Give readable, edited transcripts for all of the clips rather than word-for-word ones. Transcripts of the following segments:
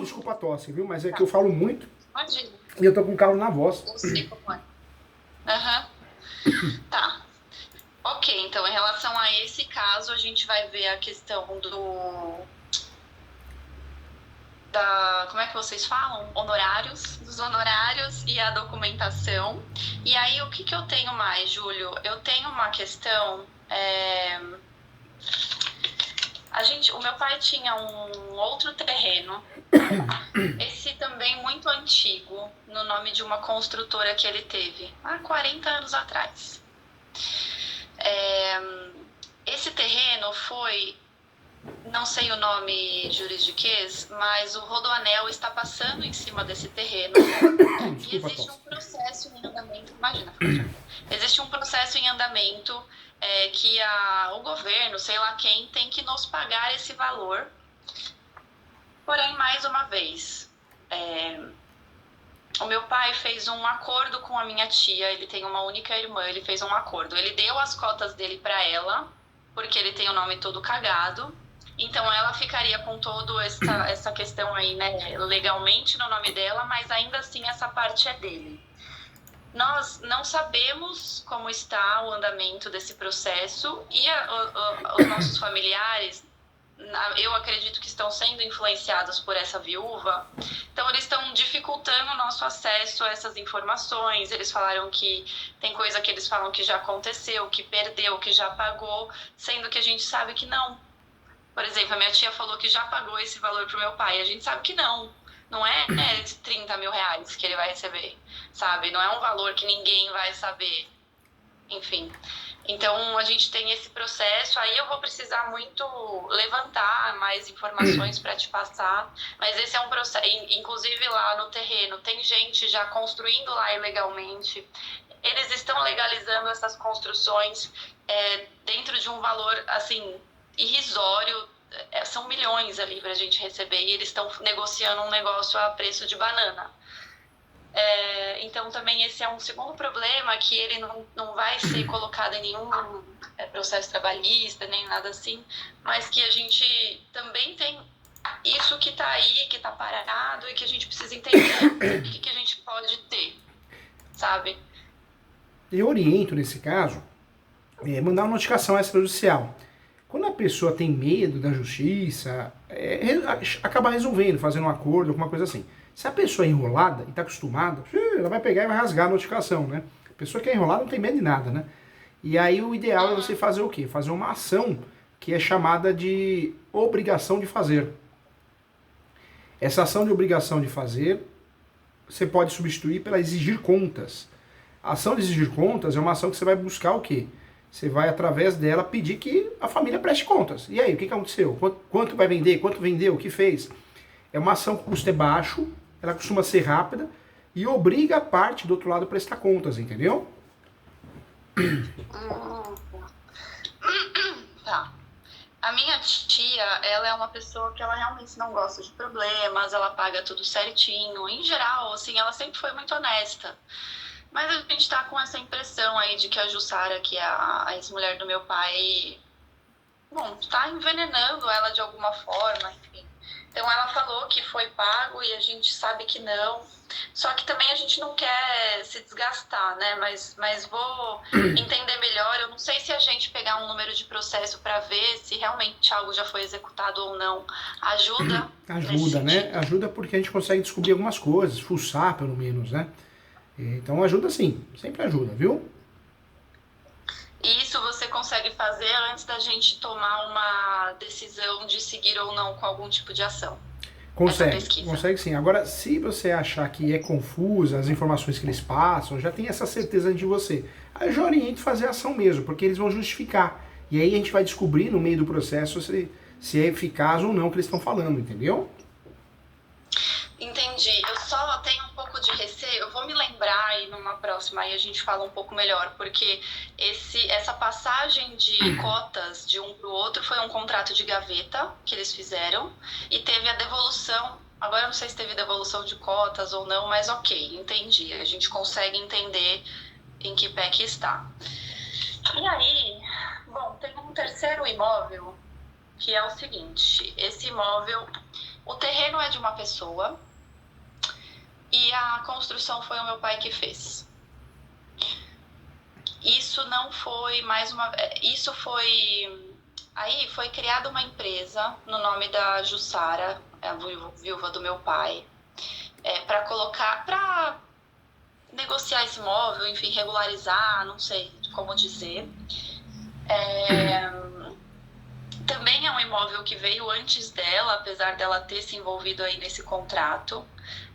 Desculpa a tosse, viu? Mas é que eu falo muito Imagina. e eu tô com calo na voz. Eu sei como é. Aham. Tá. Ok, então em relação a esse caso, a gente vai ver a questão como é que vocês falam? Dos honorários e a documentação. E aí, o que eu tenho mais, Júlio? Eu tenho uma questão. O meu pai tinha um outro terreno, esse também muito antigo, no nome de uma construtora que ele teve, há 40 anos atrás. Esse terreno foi, não sei o nome juridiquês, mas o Rodoanel está passando em cima desse terreno. E existe um processo em andamento, existe um processo em andamento que o governo, sei lá quem, tem que nos pagar esse valor. Porém, mais uma vez, o meu pai fez um acordo com a minha tia, ele tem uma única irmã, ele fez um acordo. Ele deu as cotas dele para ela, porque ele tem o nome todo cagado. Então ela ficaria com toda essa questão aí, né, legalmente no nome dela, mas ainda assim essa parte é dele. Nós não sabemos como está o andamento desse processo e os nossos familiares, eu acredito que estão sendo influenciados por essa viúva, então eles estão dificultando o nosso acesso a essas informações. Eles falaram que tem coisa que eles falam que já aconteceu, que perdeu, que já pagou, sendo que a gente sabe que não. Por exemplo, a minha tia falou que já pagou esse valor pro meu pai, a gente sabe que não. Não é 30 mil reais que ele vai receber, sabe? Não é um valor que ninguém vai saber. Enfim. Então, a gente tem esse processo. Aí eu vou precisar muito levantar mais informações para te passar. Mas esse é um processo. Inclusive, lá no terreno, tem gente já construindo lá ilegalmente. Eles estão legalizando essas construções dentro de um valor, assim, irrisório. São milhões ali pra gente receber e eles estão negociando um negócio a preço de banana. Então também esse é um segundo problema, que ele não vai ser colocado em nenhum processo trabalhista, nem nada assim, mas que a gente também tem isso que tá aí, que tá parado e que a gente precisa entender o que a gente pode ter, sabe? Eu oriento, nesse caso, mandar uma notificação extrajudicial. Quando a pessoa tem medo da justiça, acaba resolvendo, fazendo um acordo, alguma coisa assim. Se a pessoa é enrolada e está acostumada, ela vai pegar e vai rasgar a notificação, né? A pessoa que é enrolada não tem medo de nada, né? E aí o ideal é você fazer o quê? Fazer uma ação que é chamada de obrigação de fazer. Essa ação de obrigação de fazer, você pode substituir pela exigir contas. A ação de exigir contas é uma ação que você vai buscar o quê? Você vai, através dela, pedir que a família preste contas. E aí, o que aconteceu? Quanto vai vender? Quanto vendeu? O que fez? É uma ação que o custo é baixo, ela costuma ser rápida e obriga a parte do outro lado a prestar contas, entendeu? Tá. A minha tia, ela é uma pessoa que ela realmente não gosta de problemas, ela paga tudo certinho. Em geral, assim, ela sempre foi muito honesta. Mas a gente tá com essa impressão aí de que a Jussara, que é a ex-mulher do meu pai, tá envenenando ela de alguma forma, enfim. Então ela falou que foi pago e a gente sabe que não. Só que também a gente não quer se desgastar, né? Mas vou entender melhor. Eu não sei se a gente pegar um número de processo para ver se realmente algo já foi executado ou não. Ajuda? Ajuda, né? Ajuda porque a gente consegue descobrir algumas coisas, fuçar pelo menos, né? Então ajuda sim, sempre ajuda, viu? E isso você consegue fazer antes da gente tomar uma decisão de seguir ou não com algum tipo de ação? Consegue sim. Agora, se você achar que é confusa as informações que eles passam, já tem essa certeza de você. Aí eu já oriento fazer a ação mesmo, porque eles vão justificar. E aí a gente vai descobrir no meio do processo se é eficaz ou não o que eles estão falando, entendeu? Entendi. Eu só tenho um pouco de receio. Eu vou me lembrar aí numa próxima, aí a gente fala um pouco melhor, porque essa passagem de cotas de um para o outro foi um contrato de gaveta que eles fizeram e teve a devolução. Agora eu não sei se teve devolução de cotas ou não, mas ok, entendi. A gente consegue entender em que pé que está. E aí, bom, tem um terceiro imóvel que é o seguinte: esse imóvel O terreno é de uma pessoa e a construção foi o meu pai que fez. Isso não foi mais uma... Isso foi... Aí foi criada uma empresa no nome da Jussara, a viúva do meu pai, para colocar... para negociar esse imóvel, enfim, regularizar, não sei como dizer. Também é um imóvel que veio antes dela, apesar dela ter se envolvido aí nesse contrato.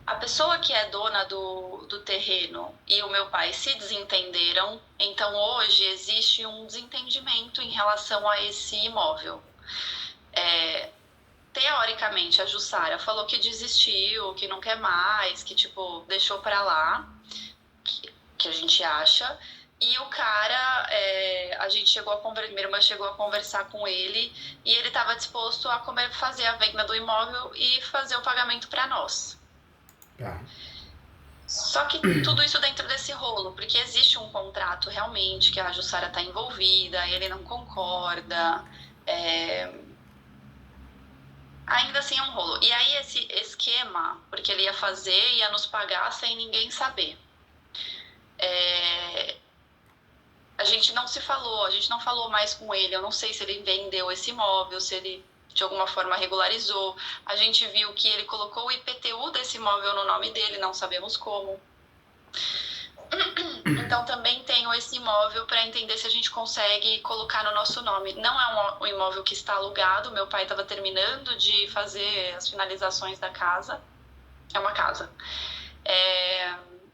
A pessoa que é dona do terreno e o meu pai se desentenderam, então hoje existe um desentendimento em relação a esse imóvel. Teoricamente, a Jussara falou que desistiu, que não quer mais, que tipo, deixou pra lá, que a gente acha. E o cara, a gente chegou a conversar, minha irmã chegou a conversar com ele e ele estava disposto a fazer a venda do imóvel e fazer o pagamento para nós. Tá. Só que tudo isso dentro desse rolo, porque existe um contrato realmente que a Jussara está envolvida, ele não concorda, ainda assim é um rolo. E aí esse esquema, porque ele ia nos pagar sem ninguém saber. A gente não falou mais com ele, eu não sei se ele vendeu esse imóvel, se ele de alguma forma regularizou. A gente viu que ele colocou o IPTU desse imóvel no nome dele, não sabemos como. Então também tenho esse imóvel para entender se a gente consegue colocar no nosso nome. Não é um imóvel que está alugado, meu pai estava terminando de fazer as finalizações da casa. É uma casa.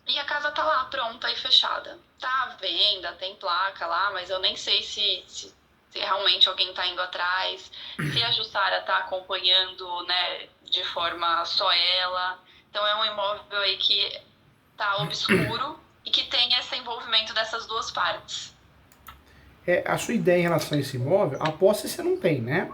E a casa tá lá, pronta e fechada. Tá à venda, tem placa lá, mas eu nem sei se realmente alguém tá indo atrás, se a Jussara tá acompanhando, né, de forma só ela. Então é um imóvel aí que tá obscuro e que tem esse envolvimento dessas duas partes. A sua ideia em relação a esse imóvel, a posse você não tem, né?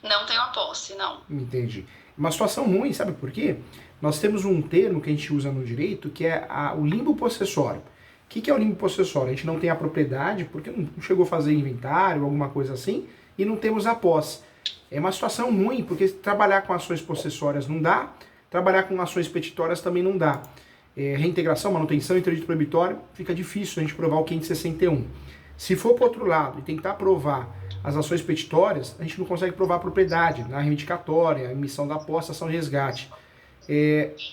Não tenho a posse, não. Entendi. Uma situação ruim, sabe por quê? Nós temos um termo que a gente usa no direito que é o limbo possessório. O que é o limbo possessório? A gente não tem a propriedade porque não chegou a fazer inventário, alguma coisa assim, e não temos a posse. É uma situação ruim, porque trabalhar com ações possessórias não dá, trabalhar com ações petitórias também não dá. Reintegração, manutenção e interdito proibitório, fica difícil a gente provar o 561. Se for para o outro lado e tentar provar as ações petitórias, a gente não consegue provar a propriedade, na reivindicatória, a emissão da posse, ação de resgate.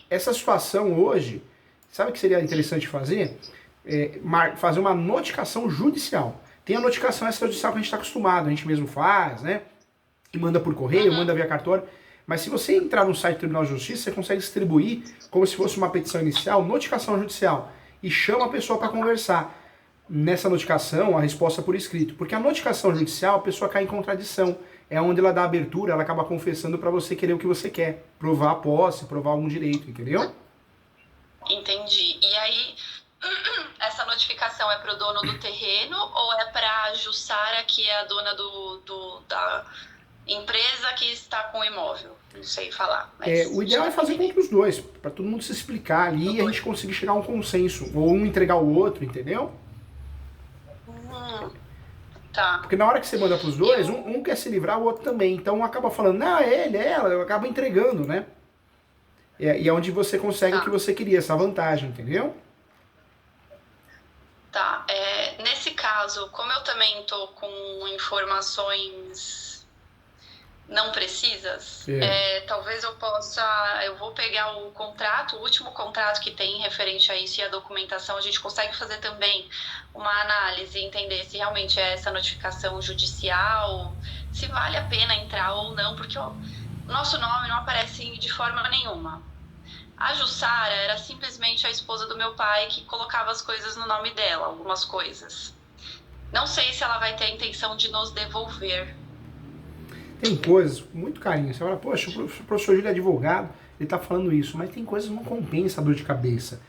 Essa situação hoje, sabe o que seria interessante fazer? Fazer uma notificação judicial. Tem a notificação extrajudicial que a gente está acostumado, a gente mesmo faz, né? E manda por correio, manda via cartório. Mas se você entrar no site do Tribunal de Justiça, você consegue distribuir como se fosse uma petição inicial, notificação judicial, e chama a pessoa para conversar. Nessa notificação, a resposta por escrito. Porque a notificação judicial, a pessoa cai em contradição. É onde ela dá abertura, ela acaba confessando para você querer o que você quer. Provar a posse, provar algum direito, entendeu? Entendi. E aí, essa notificação é pro dono do terreno ou é pra Jussara, que é a dona da empresa que está com o imóvel? Não sei falar. Mas o ideal é fazer contra os dois, para todo mundo se explicar ali e a gente conseguir chegar a um consenso. Ou um entregar o outro, entendeu? Tá. Porque na hora que você manda pros dois, um quer se livrar, o outro também. Então um acaba falando, não, é ele, é ela, acaba entregando, né? E é onde você consegue o que você queria, essa vantagem, entendeu? Tá. Nesse caso, como eu também tô com informações não precisas, talvez eu vou pegar o contrato, o último contrato que tem referente a isso e a documentação, a gente consegue fazer também uma análise e entender se realmente é essa notificação judicial, se vale a pena entrar ou não, porque o nosso nome não aparece de forma nenhuma. A Jussara era simplesmente a esposa do meu pai que colocava as coisas no nome dela, algumas coisas. Não sei se ela vai ter a intenção de nos devolver. Tem coisas com muito carinho. Você fala, poxa, o professor Júlio é advogado, ele tá falando isso, mas tem coisas que não compensa a dor de cabeça.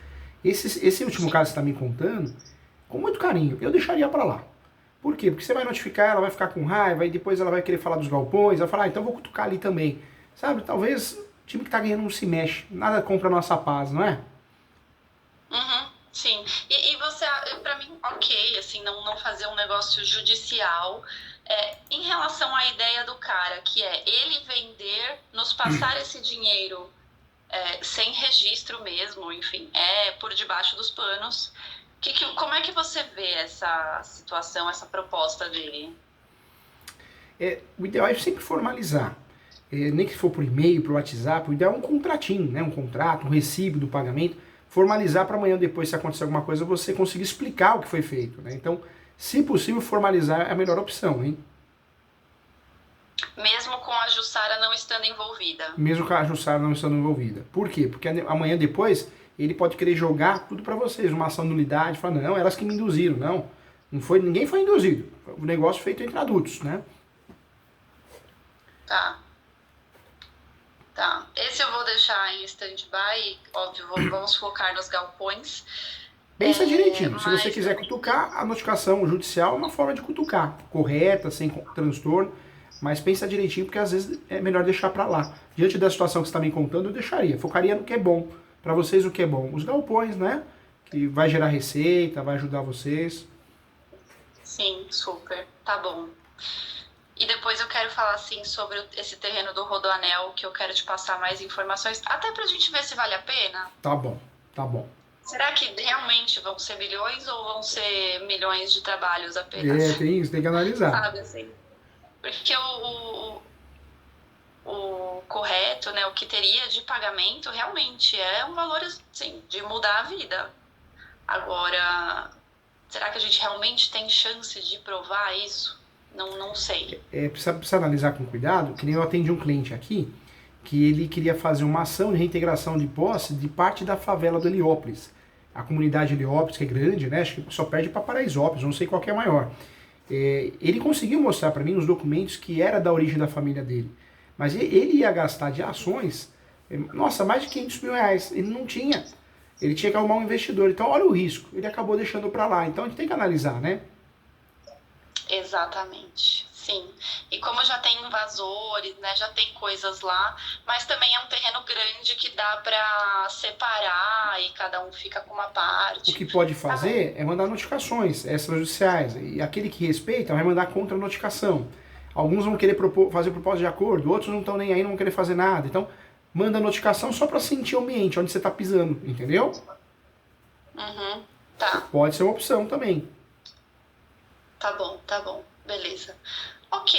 Esse último caso que você tá me contando, com muito carinho, eu deixaria pra lá. Por quê? Porque você vai notificar, ela vai ficar com raiva, e depois ela vai querer falar dos galpões, ela vai falar, então vou cutucar ali também. Sabe, talvez o time que tá ganhando não se mexe, nada compra a nossa paz, não é? Sim. E você, pra mim, ok, assim, não fazer um negócio judicial, Em relação à ideia do cara, que é ele vender, nos passar esse dinheiro sem registro mesmo, enfim, por debaixo dos panos. Como é que você vê essa situação, essa proposta dele? O ideal é sempre formalizar. Nem que for por e-mail, por WhatsApp, o ideal é um contratinho, né? Um contrato, um recibo do pagamento, formalizar para amanhã depois, se acontecer alguma coisa, você conseguir explicar o que foi feito, né? Então, se possível, formalizar é a melhor opção, hein? Mesmo com a Jussara não estando envolvida. Mesmo com a Jussara não estando envolvida. Por quê? Porque amanhã depois ele pode querer jogar tudo para vocês, uma ação de nulidade, falar, não, elas que me induziram, não foi, ninguém foi induzido. O negócio feito entre adultos, né? Tá. Esse eu vou deixar em stand-by, óbvio, vamos focar nos galpões. Pensa direitinho. Se você quiser cutucar, a notificação judicial é uma forma de cutucar, correta, sem transtorno, mas pensa direitinho, porque às vezes é melhor deixar para lá. Diante da situação que você está me contando, eu deixaria. Focaria no que é bom. Para vocês, o que é bom? Os galpões, né? Que vai gerar receita, vai ajudar vocês. Sim, super. Tá bom. E depois eu quero falar, assim, sobre esse terreno do Rodoanel, que eu quero te passar mais informações, até pra gente ver se vale a pena. Tá bom, tá bom. Será que realmente vão ser milhões ou vão ser milhões de trabalhos apenas? Tem isso, tem que analisar. Sabe, assim? Porque o correto, né, o que teria de pagamento, realmente é um valor, assim, de mudar a vida. Agora, será que a gente realmente tem chance de provar isso? Não sei. Precisa analisar com cuidado, que nem eu atendi um cliente aqui, que ele queria fazer uma ação de reintegração de posse de parte da favela do Heliópolis. A comunidade Heliópolis, que é grande, né? Acho que só perde para Paraisópolis, não sei qual que é maior. Ele conseguiu mostrar para mim os documentos que era da origem da família dele. Mas ele ia gastar de ações, nossa, mais de 500 mil reais. Ele não tinha. Ele tinha que arrumar um investidor. Então, olha o risco. Ele acabou deixando para lá. Então, a gente tem que analisar, né? Exatamente, sim. E como já tem invasores, né, já tem coisas lá, mas também é um terreno grande que dá para separar e cada um fica com uma parte. O que pode fazer é mandar notificações extrajudiciais. E aquele que respeita vai mandar contra-notificação. Alguns vão querer fazer propósito de acordo, outros não estão nem aí, não vão querer fazer nada. Então, manda notificação só para sentir o ambiente, onde você está pisando, entendeu? Uhum, tá. Pode ser uma opção também. Tá bom, beleza. Ok,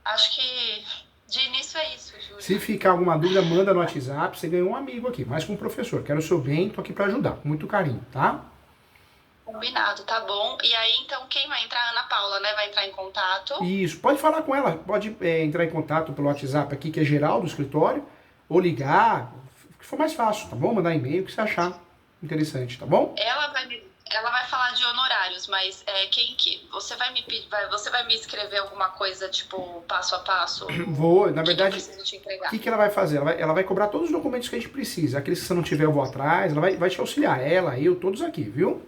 acho que de início é isso, Júlio. Se ficar alguma dúvida, manda no WhatsApp, você ganhou um amigo aqui, mais com um professor. Quero o seu bem, tô aqui para ajudar, com muito carinho, tá? Combinado, tá bom. E aí, então, quem vai entrar? A Ana Paula, né? Vai entrar em contato. Isso, pode falar com ela, pode entrar em contato pelo WhatsApp aqui, que é geral do escritório, ou ligar, o que for mais fácil, tá bom? Mandar e-mail, o que você achar interessante, tá bom? Ela vai falar de honorários, mas você vai me escrever alguma coisa, tipo, passo a passo? Vou, na verdade, o que ela vai fazer? Ela vai cobrar todos os documentos que a gente precisa. Aqueles que você não tiver, eu vou atrás, ela vai te auxiliar, ela, eu, todos aqui, viu?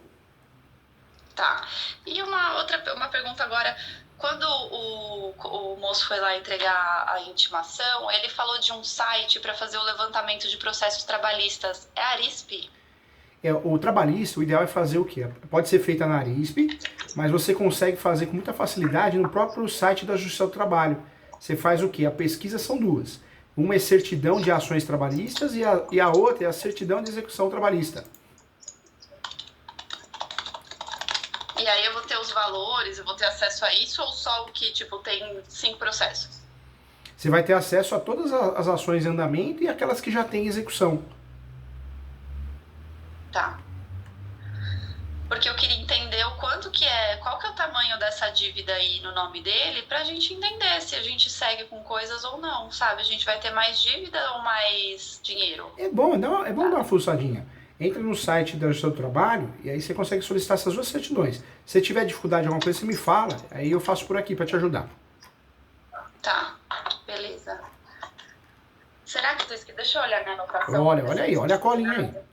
Tá. E uma pergunta agora. Quando o moço foi lá entregar a intimação, ele falou de um site para fazer o levantamento de processos trabalhistas. É a Arisp? O trabalhista, o ideal é fazer o quê? Pode ser feita na Arisp, mas você consegue fazer com muita facilidade no próprio site da Justiça do Trabalho. Você faz o quê? A pesquisa são duas. Uma é certidão de ações trabalhistas e a outra é a certidão de execução trabalhista. E aí eu vou ter os valores, eu vou ter acesso a isso ou só o que, tipo, tem 5 processos? Você vai ter acesso a todas as ações em andamento e aquelas que já têm execução. Tá. Porque eu queria entender qual que é o tamanho dessa dívida aí no nome dele, pra gente entender se a gente segue com coisas ou não, sabe? A gente vai ter mais dívida ou mais dinheiro? É bom dar uma fuçadinha. Entra no site do seu trabalho e aí você consegue solicitar essas duas certidões. Se tiver dificuldade em alguma coisa, você me fala, aí eu faço por aqui para te ajudar. Tá, beleza. Será que deixa eu olhar na anotação. Olha aí, olha a colinha aí.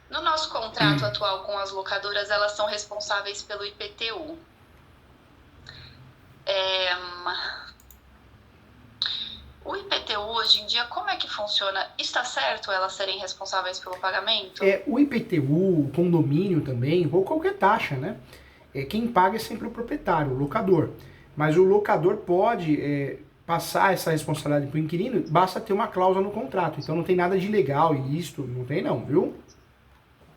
No nosso contrato atual com as locadoras, elas são responsáveis pelo IPTU. O IPTU hoje em dia, como é que funciona? Está certo elas serem responsáveis pelo pagamento? O IPTU, o condomínio também, ou qualquer taxa, né? quem paga é sempre o proprietário, o locador. Mas o locador pode passar essa responsabilidade para o inquilino, basta ter uma cláusula no contrato. Então não tem nada de ilegal, ilícito, não tem não, viu?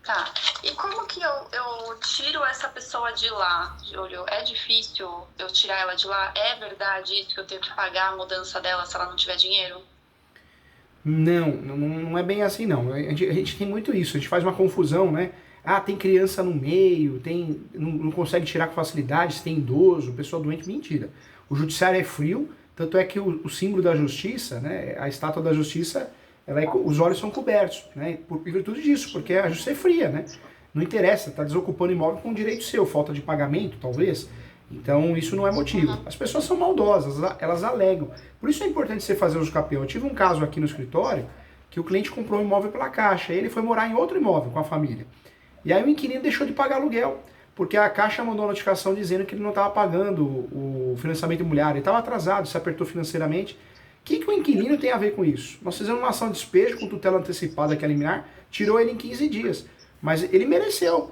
Tá. E como que eu tiro essa pessoa de lá, Júlio? É difícil eu tirar ela de lá? É verdade isso que eu tenho que pagar a mudança dela se ela não tiver dinheiro? Não é bem assim não. A gente tem muito isso, a gente faz uma confusão, né? Ah, tem criança no meio, não consegue tirar com facilidade, se tem idoso, pessoa doente, mentira. O judiciário é frio, tanto é que o símbolo da justiça, né, a estátua da justiça, os olhos são cobertos, né, por virtude disso, porque a justiça é fria, né? Não interessa, está desocupando imóvel com direito seu, falta de pagamento, talvez. Então, isso não é motivo. As pessoas são maldosas, elas alegam. Por isso é importante você fazer uso campeão. Eu tive um caso aqui no escritório que o cliente comprou um imóvel pela Caixa, e ele foi morar em outro imóvel com a família. E aí o inquilino deixou de pagar aluguel, porque a Caixa mandou a notificação dizendo que ele não estava pagando o financiamento imobiliário, ele estava atrasado, se apertou financeiramente. O que o inquilino tem a ver com isso? Nós fizemos uma ação de despejo com tutela antecipada que é liminar, tirou ele em 15 dias. Mas ele mereceu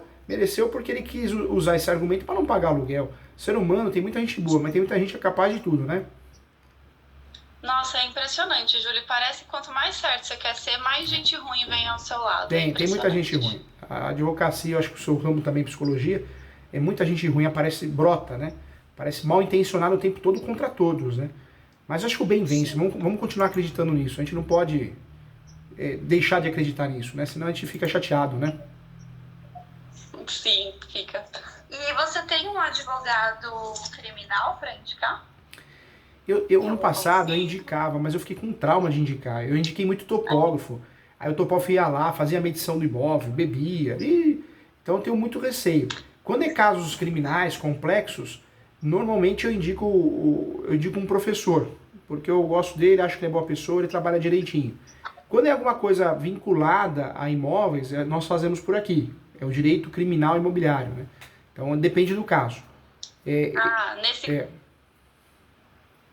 porque ele quis usar esse argumento para não pagar aluguel. Ser humano, tem muita gente boa, mas tem muita gente que é capaz de tudo, né? Nossa, é impressionante, Júlio. Parece que quanto mais certo você quer ser, mais gente ruim vem ao seu lado. Tem muita gente ruim. A advocacia, eu acho que o seu ramo também, psicologia, muita gente ruim brota, né? Parece mal intencionado o tempo todo contra todos, né? Mas acho que o bem vence. Vamos continuar acreditando nisso. A gente não pode deixar de acreditar nisso, né? Senão a gente fica chateado, né? Sim, fica. E você tem um advogado criminal para indicar? Eu ano passado eu indicava, mas eu fiquei com trauma de indicar. Eu indiquei muito topógrafo. Aí o topógrafo ia lá, fazia a medição do imóvel, bebia. Então eu tenho muito receio. Quando é casos criminais complexos, normalmente eu indico um professor, porque eu gosto dele, acho que ele é boa pessoa, ele trabalha direitinho. Quando é alguma coisa vinculada a imóveis, nós fazemos por aqui. É o direito criminal imobiliário, né? Então depende do caso.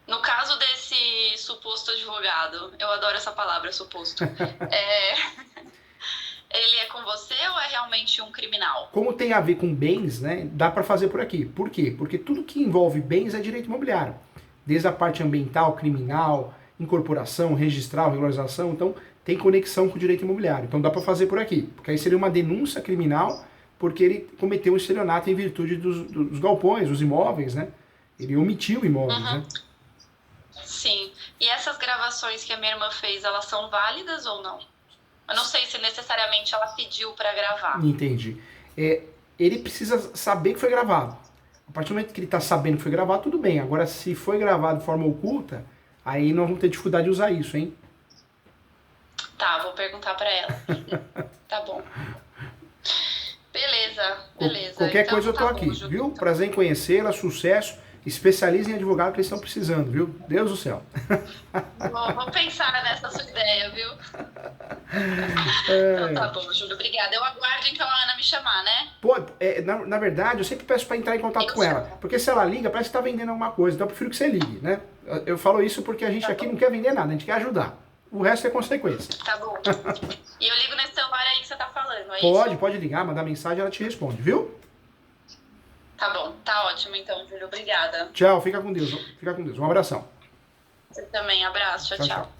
No caso desse suposto advogado, eu adoro essa palavra, suposto. Ele é com você ou é realmente um criminal? Como tem a ver com bens, né, dá para fazer por aqui. Por quê? Porque tudo que envolve bens é direito imobiliário. Desde a parte ambiental, criminal, incorporação, registral, regularização, então tem conexão com o direito imobiliário. Então dá para fazer por aqui. Porque aí seria uma denúncia criminal porque ele cometeu um estelionato em virtude dos galpões, dos imóveis, né? Ele omitiu imóveis, né? Sim. E essas gravações que a minha irmã fez, elas são válidas ou não? Eu não sei se necessariamente ela pediu para gravar. Entendi. Ele precisa saber que foi gravado. A partir do momento que ele está sabendo que foi gravado, tudo bem. Agora, se foi gravado de forma oculta, aí nós vamos ter dificuldade de usar isso, hein? Tá, vou perguntar para ela. Tá bom. Beleza. Qualquer coisa eu tô aqui, viu? Prazer em conhecê-la, sucesso. Especializa em advogado que eles estão precisando, viu? Deus do céu. Vou pensar nessa sua ideia, viu? Então tá bom, Júlio, obrigada. Eu aguardo então a Ana me chamar, né? Pô, na verdade, eu sempre peço para entrar em contato com ela. Porque se ela liga, parece que tá vendendo alguma coisa. Então eu prefiro que você ligue, né? Eu falo isso porque a gente aqui não quer vender nada, a gente quer ajudar. O resto é consequência. Tá bom. E eu ligo nesse celular aí que você tá falando, é isso? Pode ligar, mandar mensagem, ela te responde, viu? Tá bom, tá ótimo então, Júlio. Obrigada. Tchau, fica com Deus. Um abração. Você também, abraço, tchau.